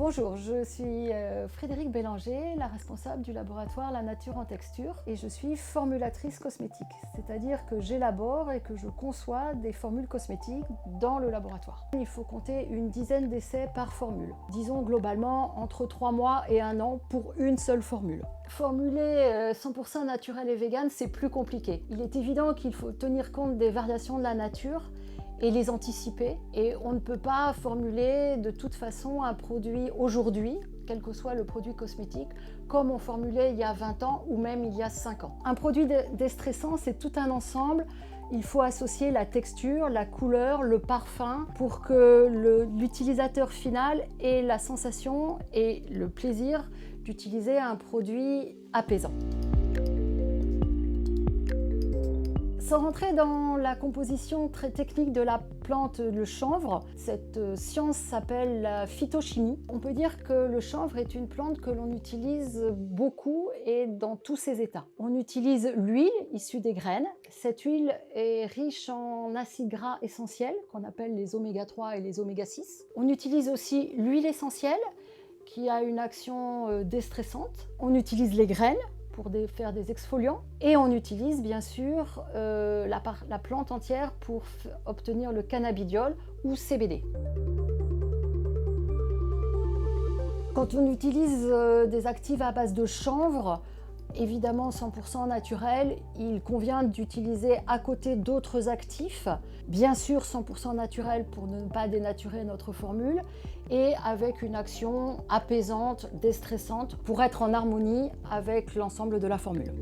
Bonjour, je suis Frédérique Bélanger, la responsable du laboratoire La Nature en Texture et je suis formulatrice cosmétique, c'est-à-dire que j'élabore et que je conçois des formules cosmétiques dans le laboratoire. Il faut compter une dizaine d'essais par formule, disons globalement entre 3 mois et 1 an pour une seule formule. Formuler 100% naturel et vegan, c'est plus compliqué. Il est évident qu'il faut tenir compte des variations de la nature et les anticiper. Et on ne peut pas formuler de toute façon un produit aujourd'hui, quel que soit le produit cosmétique, comme on formulait il y a 20 ans ou même il y a 5 ans. Un produit déstressant, c'est tout un ensemble. Il faut associer la texture, la couleur, le parfum pour que l'utilisateur final ait la sensation et le plaisir d'utiliser un produit apaisant. Sans rentrer dans la composition très technique de la plante, le chanvre, cette science s'appelle la phytochimie. On peut dire que le chanvre est une plante que l'on utilise beaucoup et dans tous ses états. On utilise l'huile issue des graines. Cette huile est riche en acides gras essentiels qu'on appelle les oméga 3 et les oméga 6. On utilise aussi l'huile essentielle qui a une action déstressante. On utilise les graines pour faire des exfoliants et on utilise bien sûr la plante entière pour obtenir le cannabidiol ou CBD. Quand on utilise des actifs à base de chanvre, évidemment 100% naturel, il convient d'utiliser à côté d'autres actifs, bien sûr 100% naturel pour ne pas dénaturer notre formule, et avec une action apaisante, déstressante, pour être en harmonie avec l'ensemble de la formule.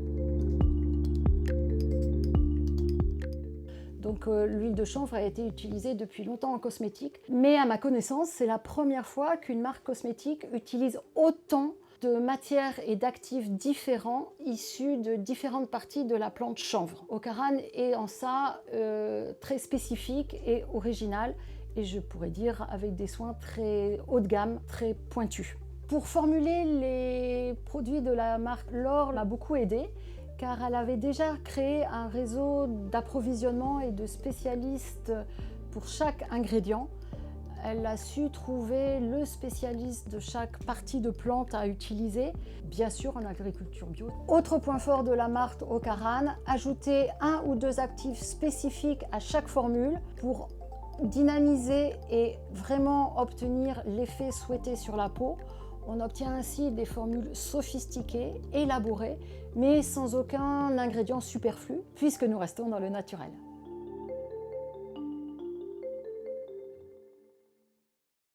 Donc l'huile de chanvre a été utilisée depuis longtemps en cosmétique, mais à ma connaissance, c'est la première fois qu'une marque cosmétique utilise autant de matières et d'actifs différents issus de différentes parties de la plante chanvre. Ocaran est en ça très spécifique et original, et je pourrais dire avec des soins très haut de gamme, très pointus. Pour formuler les produits de la marque, Laure m'a beaucoup aidée, car elle avait déjà créé un réseau d'approvisionnement et de spécialistes pour chaque ingrédient. Elle a su trouver le spécialiste de chaque partie de plante à utiliser, bien sûr en agriculture bio. Autre point fort de la marque Ocaran, ajouter 1 ou 2 actifs spécifiques à chaque formule pour dynamiser et vraiment obtenir l'effet souhaité sur la peau. On obtient ainsi des formules sophistiquées, élaborées, mais sans aucun ingrédient superflu, puisque nous restons dans le naturel.